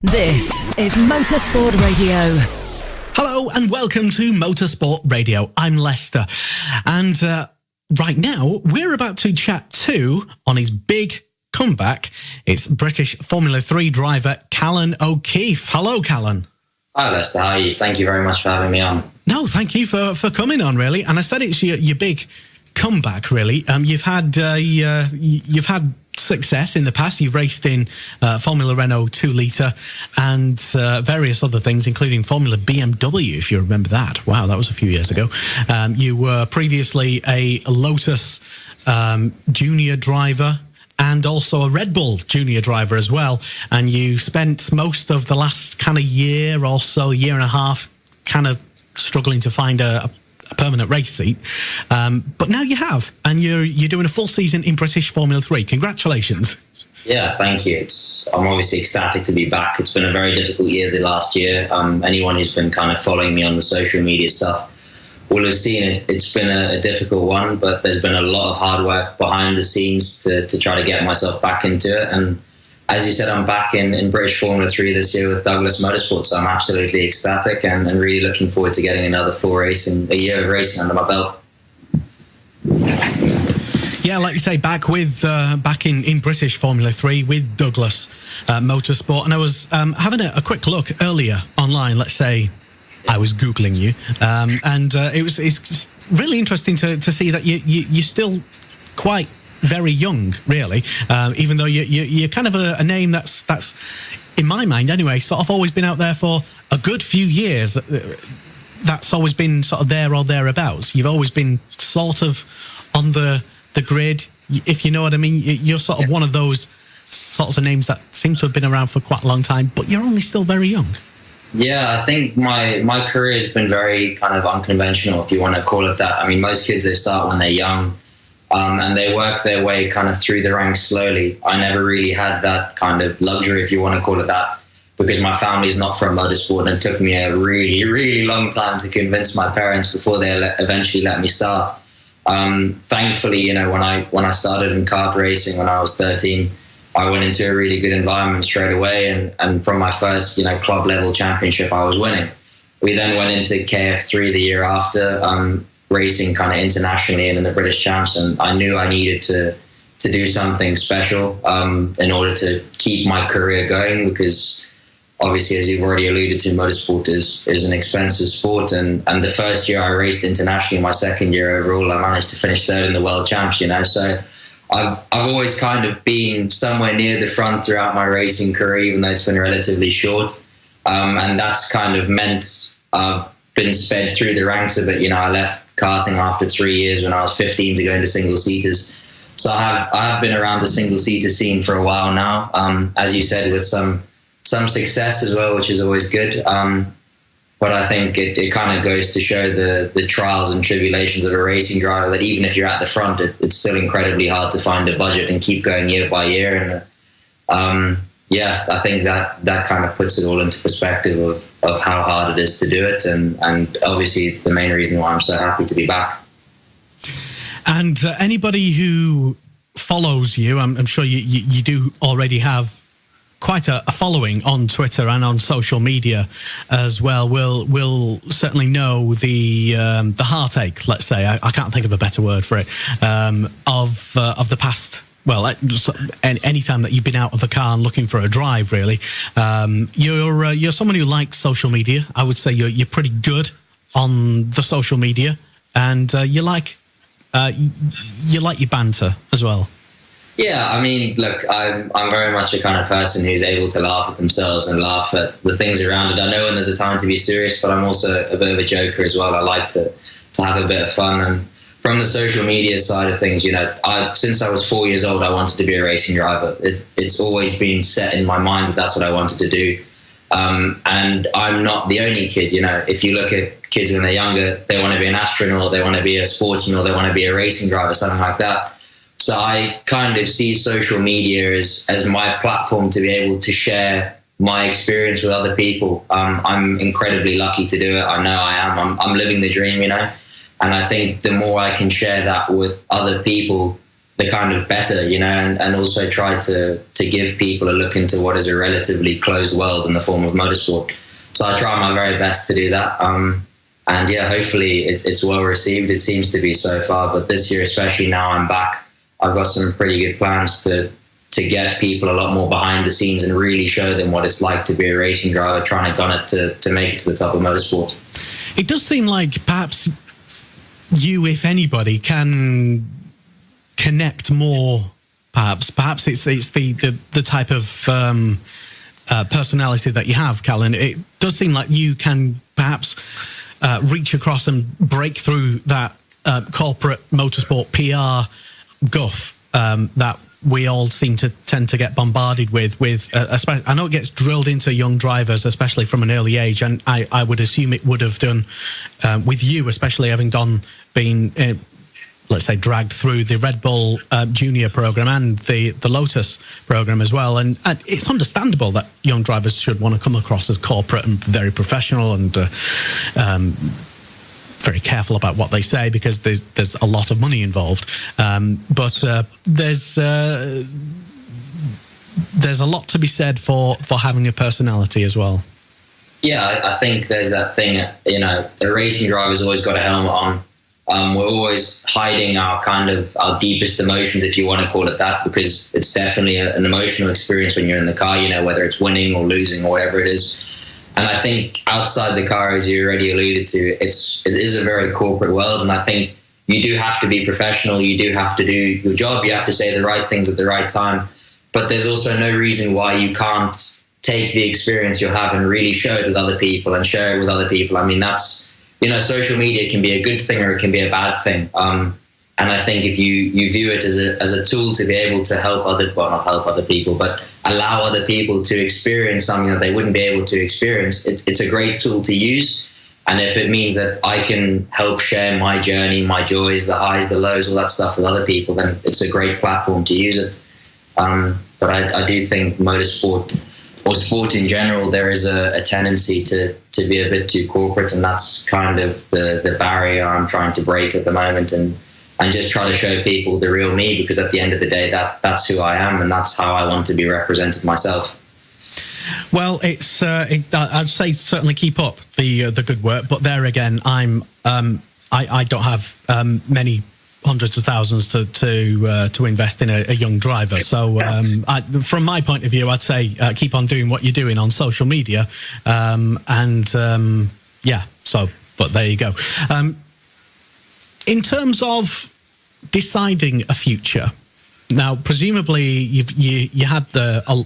This is Motorsport Radio. Hello and welcome to Motorsport Radio. I'm Lester, and right now we're about to chat to, on his big comeback, it's British Formula 3 driver Callan O'Keeffe. Hello, Callan. Hi, Lester. How are you? Thank you very much for having me on. No, thank you for coming on, really. And I said it's your big comeback, really. You've had success in the past. You've raced in Formula Renault 2-litre and various other things, including Formula BMW, if you remember that. Wow, that was a few years ago. You were previously a Lotus junior driver and also a Red Bull junior driver as well. And you spent most of the last kind of year or so, year and a half, kind of struggling to find a permanent race seat, but now you have, and you're doing a full season in British Formula 3. Congratulations. Yeah, thank you. I'm obviously ecstatic to be back. It's been a very difficult year the last year. Anyone who's been kind of following me on the social media stuff will have seen it. It's been a difficult one, but there's been a lot of hard work behind the scenes to try to get myself back into it. And as you said, I'm back in British Formula 3 this year with Douglas Motorsport, so I'm absolutely ecstatic and really looking forward to getting another full race and a year of racing under my belt. Yeah, like you say, back in British Formula 3 with Douglas Motorsport. And I was having a quick look earlier online, let's say I was Googling you, and it's really interesting to see that you're still quite very young, really, even though you're kind of a name that's in my mind anyway, sort of always been out there for a good few years. That's always been sort of there or thereabouts. You've always been sort of on the grid, if you know what I mean. You're sort of one of those sorts of names that seem to have been around for quite a long time, but you're only still very young. Yeah, I think my career has been very kind of unconventional, if you want to call it that. I mean, most kids, they start when they're young, and they work their way kind of through the ranks slowly. I never really had that kind of luxury, if you want to call it that, because my family's not from motorsport, and it took me a really, really long time to convince my parents before they eventually let me start. Thankfully, you know, when I started in kart racing when I was 13, I went into a really good environment straight away, and from my first, you know, club level championship, I was winning. We then went into KF3 the year after, racing kind of internationally and in the British Champs, and I knew I needed to do something special in order to keep my career going, because obviously, as you've already alluded to, motorsport is an expensive sport, and the first year I raced internationally, my second year overall, I managed to finish third in the World Champs, you know, so I've always kind of been somewhere near the front throughout my racing career, even though it's been relatively short, and that's kind of meant I've been sped through the ranks a bit. You know, I left karting after 3 years when I was 15 to go into single-seaters. So I have been around the single-seater scene for a while now, as you said, with some success as well, which is always good. But I think it kind of goes to show the trials and tribulations of a racing driver, that even if you're at the front, it's still incredibly hard to find a budget and keep going year by year. And yeah, I think that kind of puts it all into perspective of how hard it is to do it, and obviously the main reason why I'm so happy to be back. And anybody who follows you, I'm sure you do already have quite a following on Twitter and on social media as well, will certainly know the heartache, let's say, I can't think of a better word for it, of the past. Well, any time that you've been out of a car and looking for a drive, really, you're someone who likes social media. I would say you're pretty good on the social media, and you like your banter as well. Yeah, I mean, look, I'm very much a kind of person who's able to laugh at themselves and laugh at the things around it. I know when there's a time to be serious, but I'm also a bit of a joker as well. I like to have a bit of fun. And from the social media side of things, you know, since I was 4 years old, I wanted to be a racing driver. It's always been set in my mind that that's what I wanted to do. And I'm not the only kid, you know. If you look at kids when they're younger, they want to be an astronaut, they want to be a sportsman, or they want to be a racing driver, something like that. So I kind of see social media as my platform to be able to share my experience with other people. I'm incredibly lucky to do it. I know I am. I'm living the dream, you know. And I think the more I can share that with other people, the kind of better, you know, and also try to give people a look into what is a relatively closed world in the form of motorsport. So I try my very best to do that. And yeah, hopefully it's well received. It seems to be so far, but this year, especially now I'm back, I've got some pretty good plans to get people a lot more behind the scenes and really show them what it's like to be a racing driver trying to gun it to make it to the top of motorsport. It does seem like perhaps you, if anybody, can connect more. Perhaps it's the type of personality that you have, Callan. It does seem like you can perhaps reach across and break through that corporate motorsport PR guff that we all seem to tend to get bombarded with especially, I know it gets drilled into young drivers, especially from an early age, and I would assume it would have done with you, especially having been let's say dragged through the Red Bull Junior program and the Lotus program as well, and it's understandable that young drivers should want to come across as corporate and very professional and very careful about what they say, because there's a lot of money involved. But there's a lot to be said for having a personality as well. Yeah, I think there's that thing, you know, the racing driver's always got a helmet on. We're always hiding our deepest emotions, if you want to call it that, because it's definitely an emotional experience when you're in the car, you know, whether it's winning or losing or whatever it is. And I think outside the car, as you already alluded to, it is a very corporate world. And I think you do have to be professional. You do have to do your job. You have to say the right things at the right time. But there's also no reason why you can't take the experience you have and really show it with other people and share it with other people. I mean, that's, you know, social media can be a good thing or it can be a bad thing. And I think if you view it as a tool to be able to not help other people, but allow other people to experience something that they wouldn't be able to experience, it's a great tool to use. And if it means that I can help share my journey, my joys, the highs, the lows, all that stuff with other people, then it's a great platform to use it. But I do think motorsport, or sport in general, there is a tendency to be a bit too corporate, and that's kind of the barrier I'm trying to break at the moment, and just try to show people the real me, because at the end of the day, that's who I am, and that's how I want to be represented myself. Well, I'd say certainly keep up the good work, but there again, I don't have many hundreds of thousands to invest in a young driver. So from my point of view, I'd say keep on doing what you're doing on social media, but there you go. In terms of deciding a future, now presumably you had a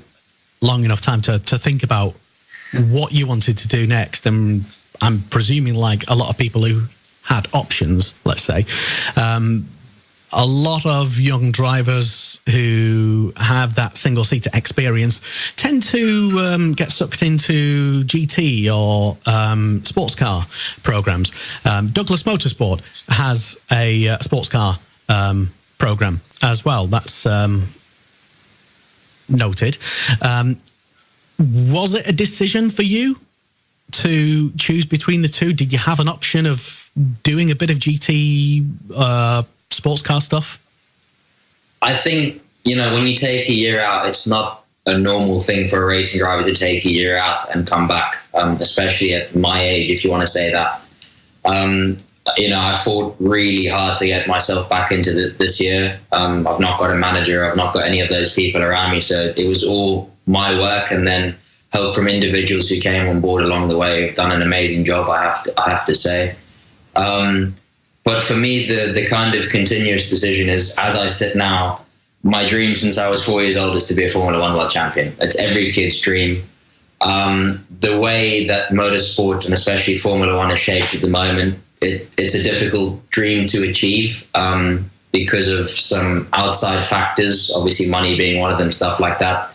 long enough time to think about what you wanted to do next, and I'm presuming, like a lot of people who had options, let's say, a lot of young drivers who have that single-seater experience tend to get sucked into GT or sports car programs. Douglas Motorsport has a sports car program as well. That's noted. Was it a decision for you to choose between the two? Did you have an option of doing a bit of GT sports car stuff? I think, when you take a year out, it's not a normal thing for a racing driver to take a year out and come back, especially at my age, if you want to say that. I fought really hard to get myself back into this year. I've not got a manager. I've not got any of those people around me. So it was all my work, and then help from individuals who came on board along the way. Have done an amazing job, I have to say. But for me, the kind of continuous decision is, as I sit now, my dream since I was 4 years old is to be a Formula One world champion. It's every kid's dream. The way that motorsport, and especially Formula One, is shaped at the moment, it's a difficult dream to achieve because of some outside factors, obviously money being one of them, stuff like that.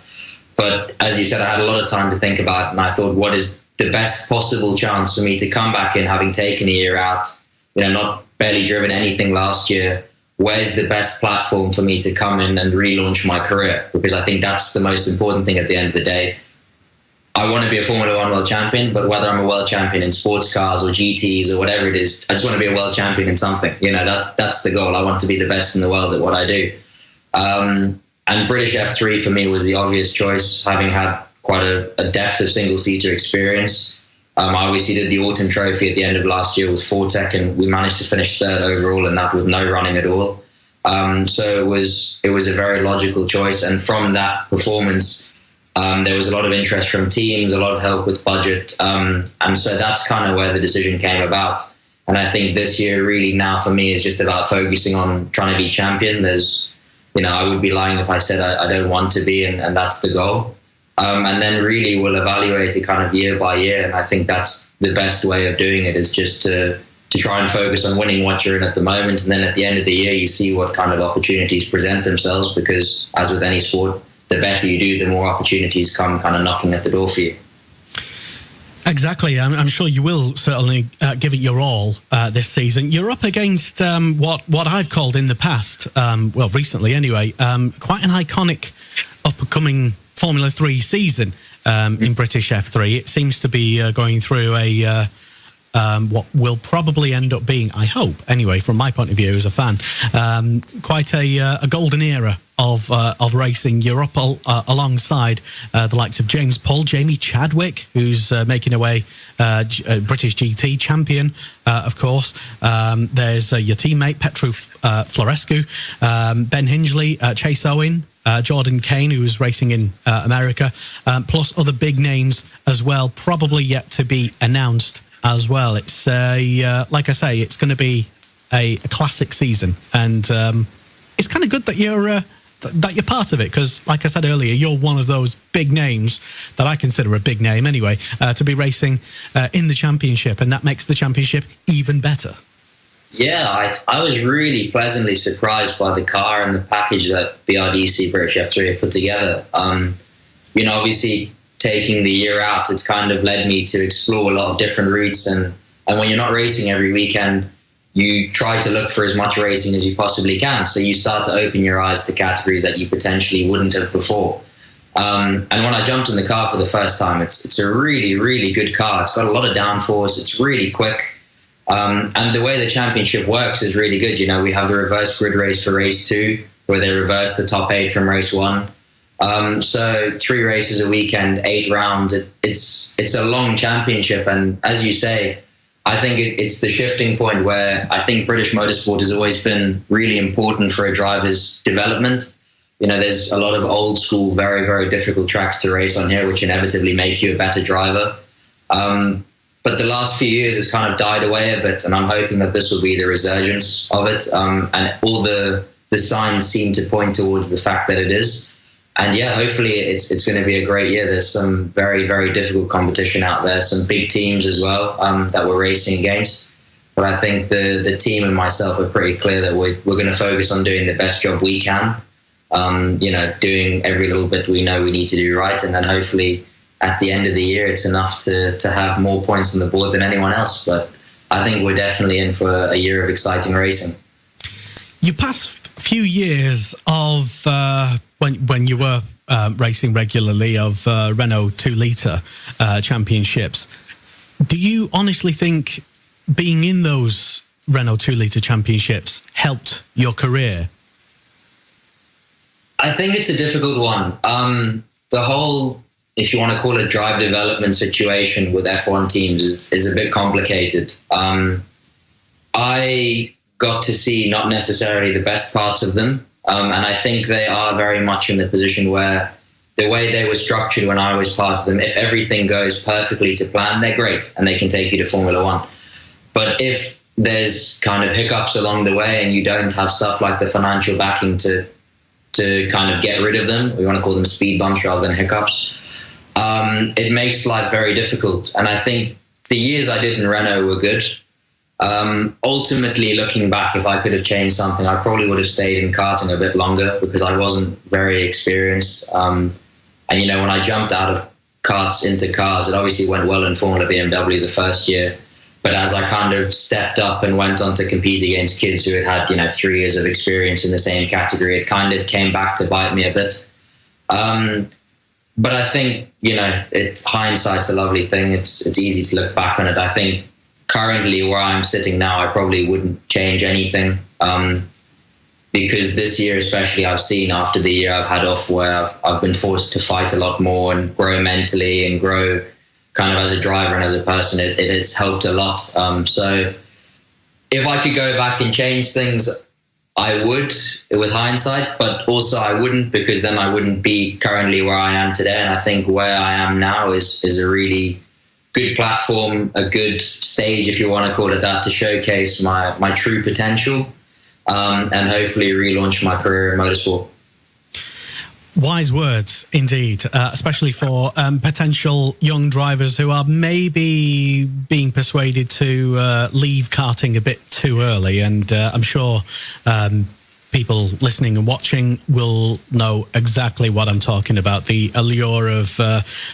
But as you said, I had a lot of time to think about it, and I thought, what is the best possible chance for me to come back in, having taken a year out, not barely driven anything last year? Where's the best platform for me to come in and relaunch my career? Because I think that's the most important thing at the end of the day. I want to be a Formula One world champion, but whether I'm a world champion in sports cars or GTs or whatever it is, I just want to be a world champion in something. That's the goal. I want to be the best in the world at what I do. And British F3 for me was the obvious choice, having had quite a depth of single-seater experience. I obviously did the Autumn Trophy at the end of last year with Fortec, and we managed to finish third overall, and that with no running at all. So it was a very logical choice. And from that performance, there was a lot of interest from teams, a lot of help with budget. And so that's kind of where the decision came about. And I think this year really now for me is just about focusing on trying to be champion. I would be lying if I said I don't want to be, and that's the goal. And then really we'll evaluate it kind of year by year. And I think that's the best way of doing it, is just to try and focus on winning what you're in at the moment. And then at the end of the year, you see what kind of opportunities present themselves, because as with any sport, the better you do, the more opportunities come kind of knocking at the door for you. Exactly. I'm sure you will certainly give it your all this season. You're up against what I've called in the past, recently anyway, quite an iconic up-and-coming Formula 3 season in British F3. It seems to be going through what will probably end up being, I hope, anyway, from my point of view as a fan, quite a golden era of racing. You're up alongside the likes of James Paul, Jamie Chadwick, who's making away British GT champion, of course. There's your teammate Petru Florescu, Ben Hingley, Chase Owen, Jordan Kane, who's racing in America, plus other big names as well, probably yet to be announced as well. It's like I say, it's going to be a classic season, and it's kind of good that you're part of it, because like I said earlier, you're one of those big names that I consider a big name anyway, to be racing in the championship, and that makes the championship even better. Yeah, I was really pleasantly surprised by the car and the package that BRDC British F3 have put together. Obviously taking the year out, it's kind of led me to explore a lot of different routes, and when you're not racing every weekend, you try to look for as much racing as you possibly can. So you start to open your eyes to categories that you potentially wouldn't have before. And when I jumped in the car for the first time, it's a really, really good car. It's got a lot of downforce. It's really quick. And the way the championship works is really good. We have the reverse grid race for race 2, where they reverse the top 8 from race 1. So 3 races a weekend, 8 rounds. It's a long championship. And as you say, I think it's the shifting point where I think British motorsport has always been really important for a driver's development. There's a lot of old school, very, very difficult tracks to race on here, which inevitably make you a better driver. But the last few years has kind of died away a bit, and I'm hoping that this will be the resurgence of it. And all the signs seem to point towards the fact that it is. And yeah, hopefully it's going to be a great year. There's some very, very difficult competition out there, some big teams as well that we're racing against. But I think the team and myself are pretty clear that we're going to focus on doing the best job we can, doing every little bit we know we need to do right. And then hopefully at the end of the year, it's enough to have more points on the board than anyone else. But I think we're definitely in for a year of exciting racing. You past few years of when you were racing regularly of Renault 2-litre championships, do you honestly think being in those Renault 2-litre championships helped your career? I think it's a difficult one. The whole, if you want to call it, drive development situation with F1 teams is a bit complicated. I got to see not necessarily the best parts of them. And I think they are very much in the position where the way they were structured when I was part of them, if everything goes perfectly to plan, they're great and they can take you to Formula 1. But if there's kind of hiccups along the way and you don't have stuff like the financial backing to kind of get rid of them, we want to call them speed bumps rather than hiccups, it makes life very difficult. And I think the years I did in Renault were good. Ultimately, looking back, if I could have changed something, I probably would have stayed in karting a bit longer because I wasn't very experienced. And, when I jumped out of karts into cars, it obviously went well in Formula BMW the first year. But as I kind of stepped up and went on to compete against kids who had 3 years of experience in the same category, it kind of came back to bite me a bit. But I think, hindsight's a lovely thing. It's easy to look back on it. I think currently where I'm sitting now, I probably wouldn't change anything. because this year especially, I've seen after the year I've had off, where I've been forced to fight a lot more and grow mentally and grow kind of as a driver and as a person. It has helped a lot. So if I could go back and change things, I would, with hindsight, but also I wouldn't, because then I wouldn't be currently where I am today. And I think where I am now is a really good platform, a good stage, if you want to call it that, to showcase my true potential, and hopefully relaunch my career in motorsport. Wise words indeed, especially for potential young drivers who are maybe being persuaded to leave karting a bit too early. And I'm sure people listening and watching will know exactly what I'm talking about. The allure of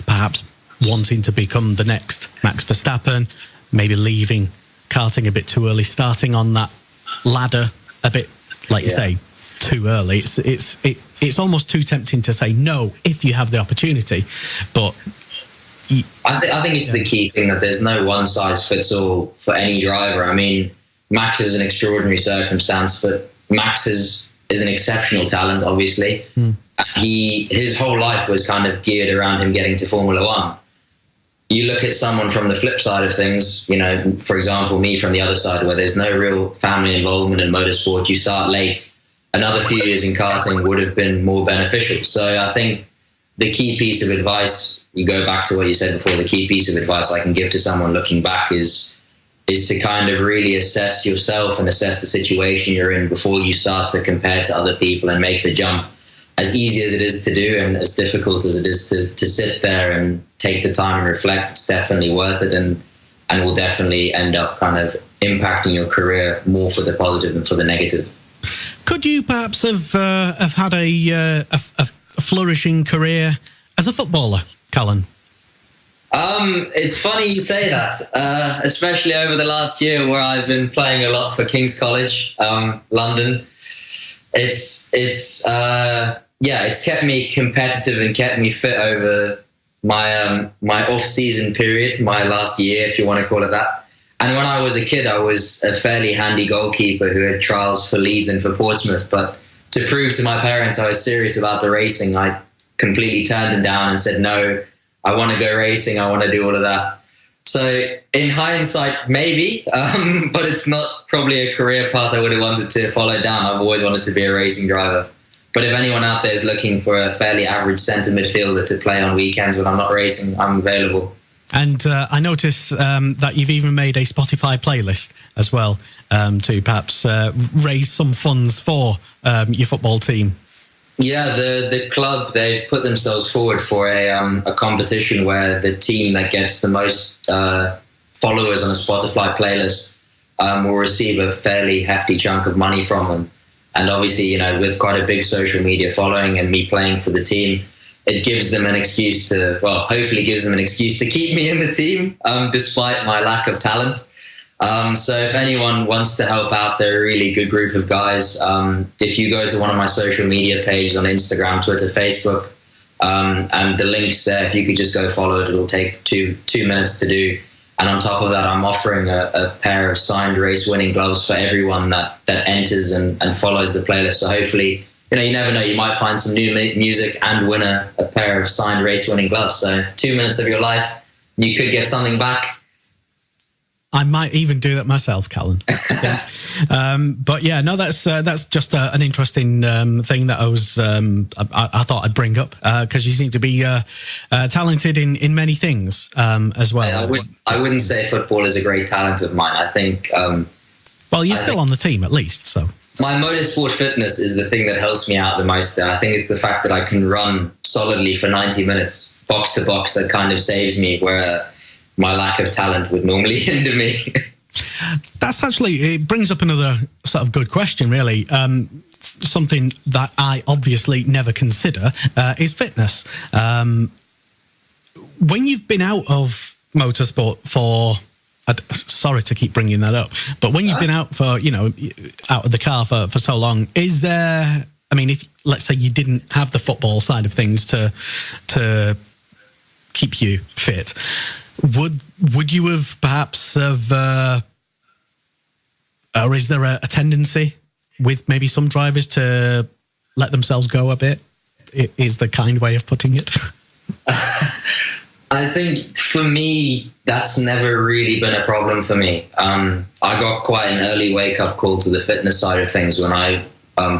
perhaps wanting to become the next Max Verstappen, maybe leaving karting a bit too early, starting on that ladder a bit, like you say, too early. It's almost too tempting to say no if you have the opportunity, but I think it's the key thing, that there's no one size fits all for any driver. I mean, Max is an extraordinary circumstance, but Max is an exceptional talent, obviously. His whole life was kind of geared around him getting to Formula One. You look at someone from the flip side of things, you know, for example, me from the other side, where there's no real family involvement in motorsport. You start late. Another few years in karting would have been more beneficial. So I think the key piece of advice, you go back to what you said before, the key piece of advice I can give to someone looking back is to kind of really assess yourself and assess the situation you're in before you start to compare to other people and make the jump. As easy as it is to do and as difficult as it is to sit there and take the time and reflect, it's definitely worth it, and will definitely end up kind of impacting your career more for the positive than for the negative. Could you perhaps have had a flourishing career as a footballer, Callan? It's funny you say that, especially over the last year where I've been playing a lot for King's College, London. It's kept me competitive and kept me fit over my off-season period, my last year, if you want to call it that. And when I was a kid, I was a fairly handy goalkeeper who had trials for Leeds and for Portsmouth. But to prove to my parents I was serious about the racing, I completely turned them down and said, no, I want to go racing. I want to do all of that. So in hindsight, maybe, but it's not probably a career path I would have wanted to follow down. I've always wanted to be a racing driver. But if anyone out there is looking for a fairly average centre midfielder to play on weekends when I'm not racing, I'm available. And I notice that you've even made a Spotify playlist as well to perhaps raise some funds for your football team. Yeah, the club, they put themselves forward for a competition where the team that gets the most followers on a Spotify playlist will receive a fairly hefty chunk of money from them. And obviously, you know, with quite a big social media following and me playing for the team, it gives them an excuse to, well, hopefully gives them an excuse to keep me in the team, despite my lack of talent. So if anyone wants to help out, they're a really good group of guys. If you go to one of my social media pages on Instagram, Twitter, Facebook, and the link's there, if you could just go follow it, it'll take two minutes to do. And on top of that, I'm offering a pair of signed race-winning gloves for everyone that enters and follows the playlist. So hopefully, you know, you never know, you might find some new music and win a pair of signed race-winning gloves. So 2 minutes of your life, you could get something back. I might even do that myself, Callan. But yeah, no, that's just an interesting thing that I thought I'd bring up because you seem to be talented in many things as well. I wouldn't say football is a great talent of mine. I think. Well, you're still on the team at least, so. My motorsport fitness is the thing that helps me out the most. And I think it's the fact that I can run solidly for 90 minutes, box to box, that kind of saves me, where my lack of talent would normally hinder me. That's actually, it brings up another sort of good question, really. Something that I obviously never consider is fitness. When you've been out of motorsport for, sorry to keep bringing that up, but when you've been out for, you know, out of the car for so long, is there, I mean, if let's say you didn't have the football side of things to keep you fit, would you have perhaps or is there a tendency with maybe some drivers to let themselves go a bit? It is the kind way of putting it. I think for me, that's never really been a problem for me. I got quite an early wake-up call to the fitness side of things when I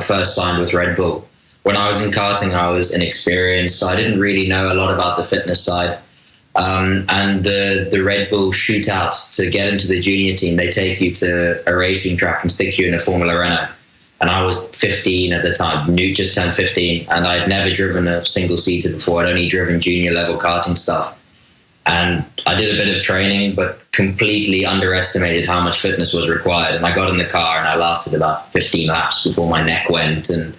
first signed with Red Bull. When I was in karting, I was inexperienced, so I didn't really know a lot about the fitness side. And the Red Bull shootout to get into the junior team, they take you to a racing track and stick you in a Formula Renault. And I was 15 at the time, just turned 15, and I'd never driven a single-seater before. I'd only driven junior-level karting stuff. And I did a bit of training, but completely underestimated how much fitness was required. And I got in the car and I lasted about 15 laps before my neck went. And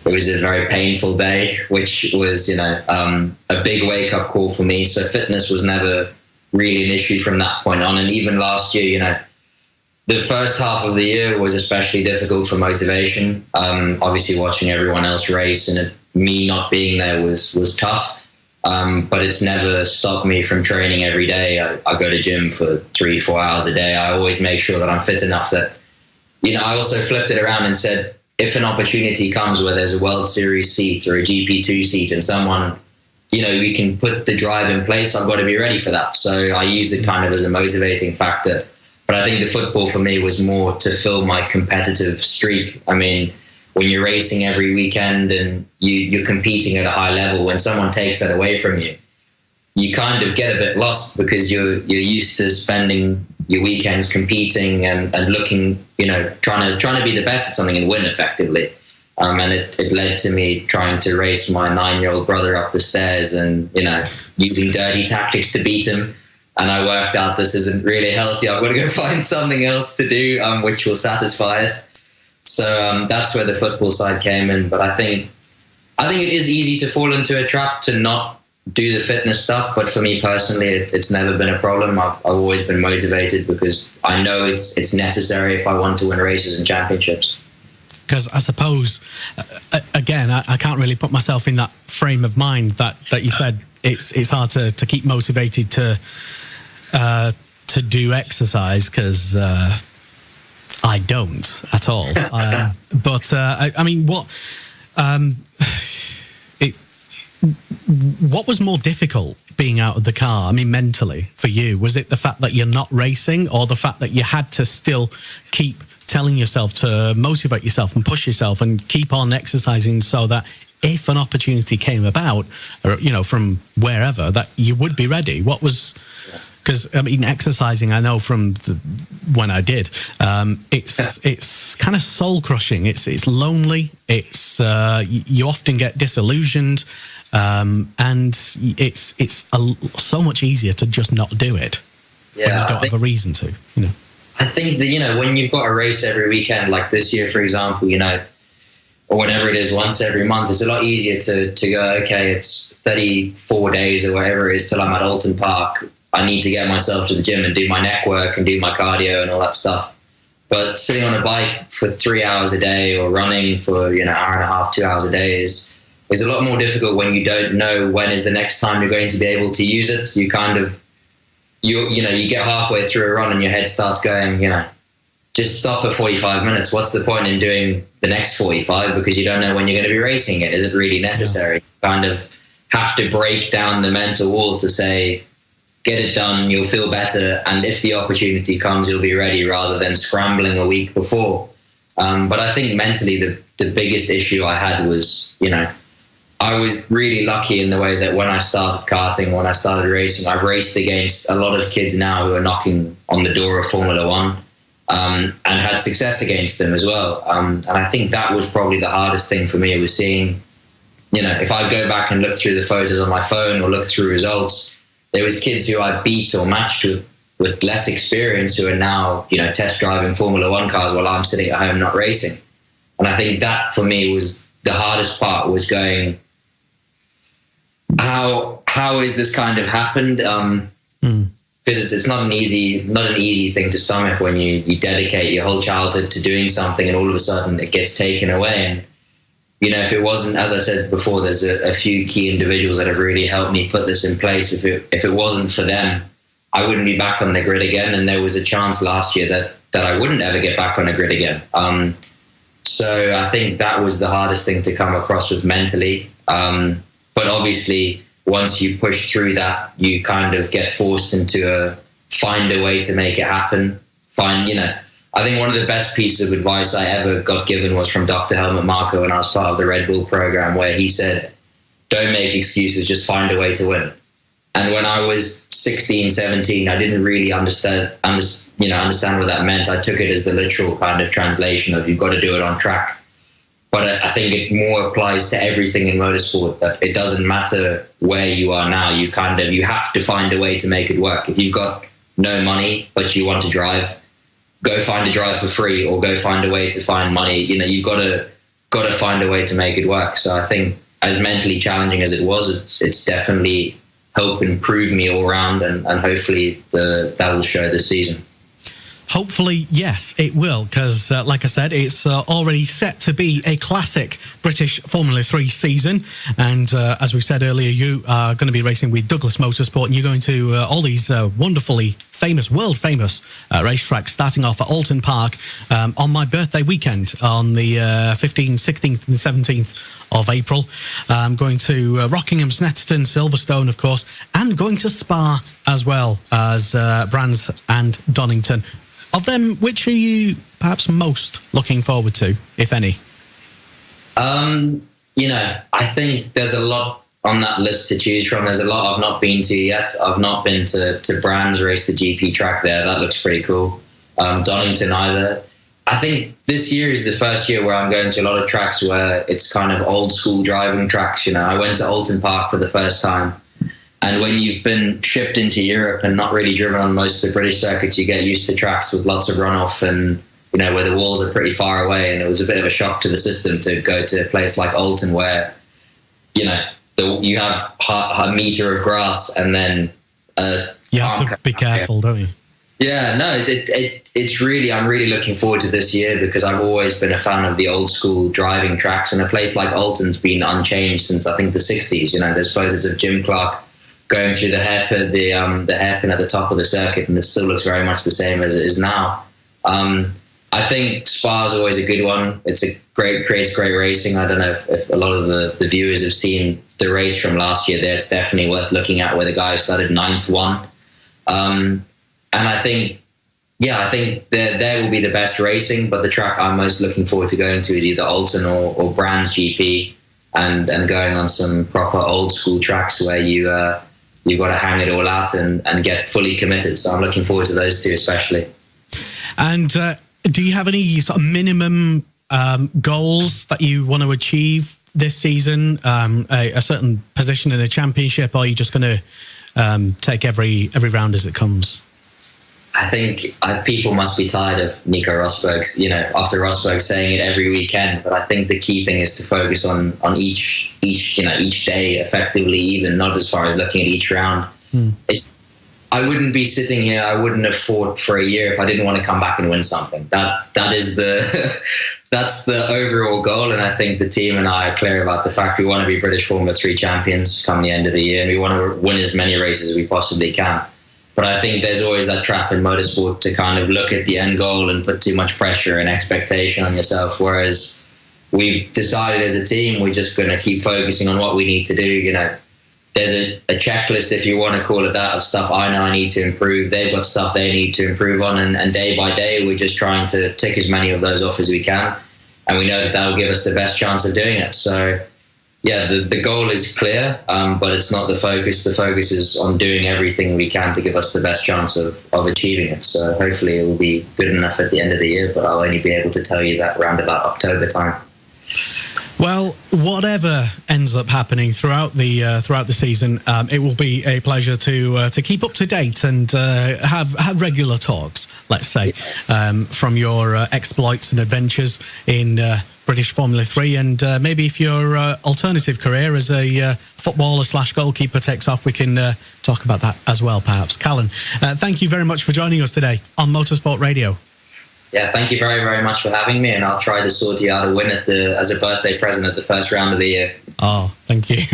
it was a very painful day, which was, a big wake-up call for me. So fitness was never really an issue from that point on. And even last year, the first half of the year was especially difficult for motivation. Obviously, watching everyone else race and me not being there was tough. But it's never stopped me from training every day. I go to gym for 3-4 hours a day. I always make sure that I'm fit enough that, I also flipped it around and said, if an opportunity comes where there's a World Series seat or a GP2 seat and someone, we can put the drive in place, I've got to be ready for that. So I use it kind of as a motivating factor. But I think the football for me was more to fill my competitive streak. I mean, when you're racing every weekend and you're competing at a high level, when someone takes that away from you, you kind of get a bit lost because you're used to spending your weekends competing and looking, trying to be the best at something and win effectively. And it led to me trying to race my 9-year-old brother up the stairs and, using dirty tactics to beat him. And I worked out this isn't really healthy. I've got to go find something else to do, which will satisfy it. So that's where the football side came in. But I think it is easy to fall into a trap to not do the fitness stuff. But for me personally, it's never been a problem. I've always been motivated because I know it's necessary if I want to win races and championships. Because I suppose, again, I can't really put myself in that frame of mind that you said. It's hard to keep motivated to do exercise because I don't at all. But I mean, what was more difficult being out of the car? I mean, mentally for you, was it the fact that you're not racing, or the fact that you had to still keep telling yourself to motivate yourself and push yourself and keep on exercising so that if an opportunity came about, or, from wherever, that you would be ready? What was, because I mean, exercising, I know from when I did, it's kind of soul crushing. It's lonely. It's you often get disillusioned, and it's so much easier to just not do it when you don't have a reason to. I think that, when you've got a race every weekend, like this year, for example, or whatever it is, once every month, it's a lot easier to go, okay, it's 34 days or whatever it is till I'm at Alton Park. I need to get myself to the gym and do my neck work and do my cardio and all that stuff. But sitting on a bike for 3 hours a day or running for, hour and a half, 2 hours a day is a lot more difficult when you don't know when is the next time you're going to be able to use it. You kind of, you get halfway through a run and your head starts going, just stop at 45 minutes. What's the point in doing the next 45? Because you don't know when you're going to be racing it. Is it really necessary? You kind of have to break down the mental wall to say, get it done, you'll feel better. And if the opportunity comes, you'll be ready rather than scrambling a week before. But I think mentally the biggest issue I had was, I was really lucky in the way that when I started karting, when I started racing, I've raced against a lot of kids now who are knocking on the door of Formula One, and had success against them as well. And I think that was probably the hardest thing for me, was seeing, if I go back and look through the photos on my phone or look through results, there was kids who I beat or matched with less experience who are now, test driving Formula One cars while I'm sitting at home not racing. And I think that for me was the hardest part, was going, how is this kind of happened? Because it's not an easy thing to stomach when you dedicate your whole childhood to doing something and all of a sudden it gets taken away. And if it wasn't, as I said before, there's a few key individuals that have really helped me put this in place. If it wasn't for them, I wouldn't be back on the grid again. And there was a chance last year that I wouldn't ever get back on the grid again. So I think that was the hardest thing to come across with mentally. But obviously, once you push through that, you kind of get forced into find a way to make it happen. I think one of the best pieces of advice I ever got given was from Dr. Helmut Marko when I was part of the Red Bull program, where he said, don't make excuses, just find a way to win. And when I was 16, 17, I didn't really understand what that meant. I took it as the literal kind of translation of you've got to do it on track. But I think it more applies to everything in motorsport, that it doesn't matter where you are now. You have to find a way to make it work. If you've got no money, but you want to drive, go find a drive for free, or go find a way to find money. You've got to find a way to make it work. So I think, as mentally challenging as it was, it's definitely helped improve me all around, and hopefully that will show this season. Hopefully, yes, it will, because like I said, it's already set to be a classic British Formula 3 season. And as we said earlier, you are going to be racing with Douglas Motorsport, and you're going to all these wonderfully famous, world-famous racetracks, starting off at Alton Park on my birthday weekend on the 15th, 16th and 17th of April. I'm going to Rockingham, Snetterton, Silverstone, of course, and going to Spa as well as Brands and Donington. Of them, which are you perhaps most looking forward to, if any? I think there's a lot on that list to choose from. There's a lot I've not been to yet. I've not been to Brands, race the GP track there. That looks pretty cool. Donington either. I think this year is the first year where I'm going to a lot of tracks where it's kind of old school driving tracks. I went to Alton Park for the first time. And when you've been shipped into Europe and not really driven on most of the British circuits, you get used to tracks with lots of runoff and, where the walls are pretty far away. And it was a bit of a shock to the system to go to a place like Alton where, you have a meter of grass and then... you have to be careful, don't you? Yeah, no, it's really, I'm really looking forward to this year, because I've always been a fan of the old school driving tracks. And a place like Alton's been unchanged since, I think, the 60s. There's photos of Jim Clark going through the hairpin at the top of the circuit, and it still looks very much the same as it is now. I think Spa is always a good one. Creates great racing. I don't know if a lot of the viewers have seen the race from last year there. It's definitely worth looking at, where the guy who started 9th won. And I think there will be the best racing, but the track I'm most looking forward to going to is either Alton or Brands GP, and going on some proper old school tracks where you've got to hang it all out and get fully committed. So I'm looking forward to those two especially. And do you have any sort of minimum goals that you want to achieve this season? A certain position in a championship, or are you just going to take every round as it comes? I think people must be tired of Nico Rosberg, after Rosberg saying it every weekend. But I think the key thing is to focus on each day effectively, even not as far as looking at each round. I wouldn't be sitting here. I wouldn't have fought for a year if I didn't want to come back and win something. That is that's the overall goal. And I think the team and I are clear about the fact we want to be British Formula 3 champions come the end of the year, and we want to win as many races as we possibly can. But I think there's always that trap in motorsport to kind of look at the end goal and put too much pressure and expectation on yourself. Whereas we've decided as a team, we're just going to keep focusing on what we need to do. There's a checklist, if you want to call it that, of stuff I know I need to improve. They've got stuff they need to improve on. And day by day, we're just trying to tick as many of those off as we can. And we know that will give us the best chance of doing it. So, yeah, the goal is clear, but it's not the focus. The focus is on doing everything we can to give us the best chance of achieving it. So hopefully it will be good enough at the end of the year, but I'll only be able to tell you that around about October time. Well, whatever ends up happening throughout the season, it will be a pleasure to keep up to date and have regular talks, let's say, from your exploits and adventures in British Formula 3, and maybe if your alternative career as a footballer/goalkeeper takes off, we can talk about that as well, perhaps. Callan, thank you very much for joining us today on Motorsport Radio. Yeah, thank you very, very much for having me, and I'll try to sort you out a win as a birthday present at the first round of the year. Oh, thank you.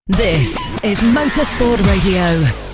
This is Motorsport Radio.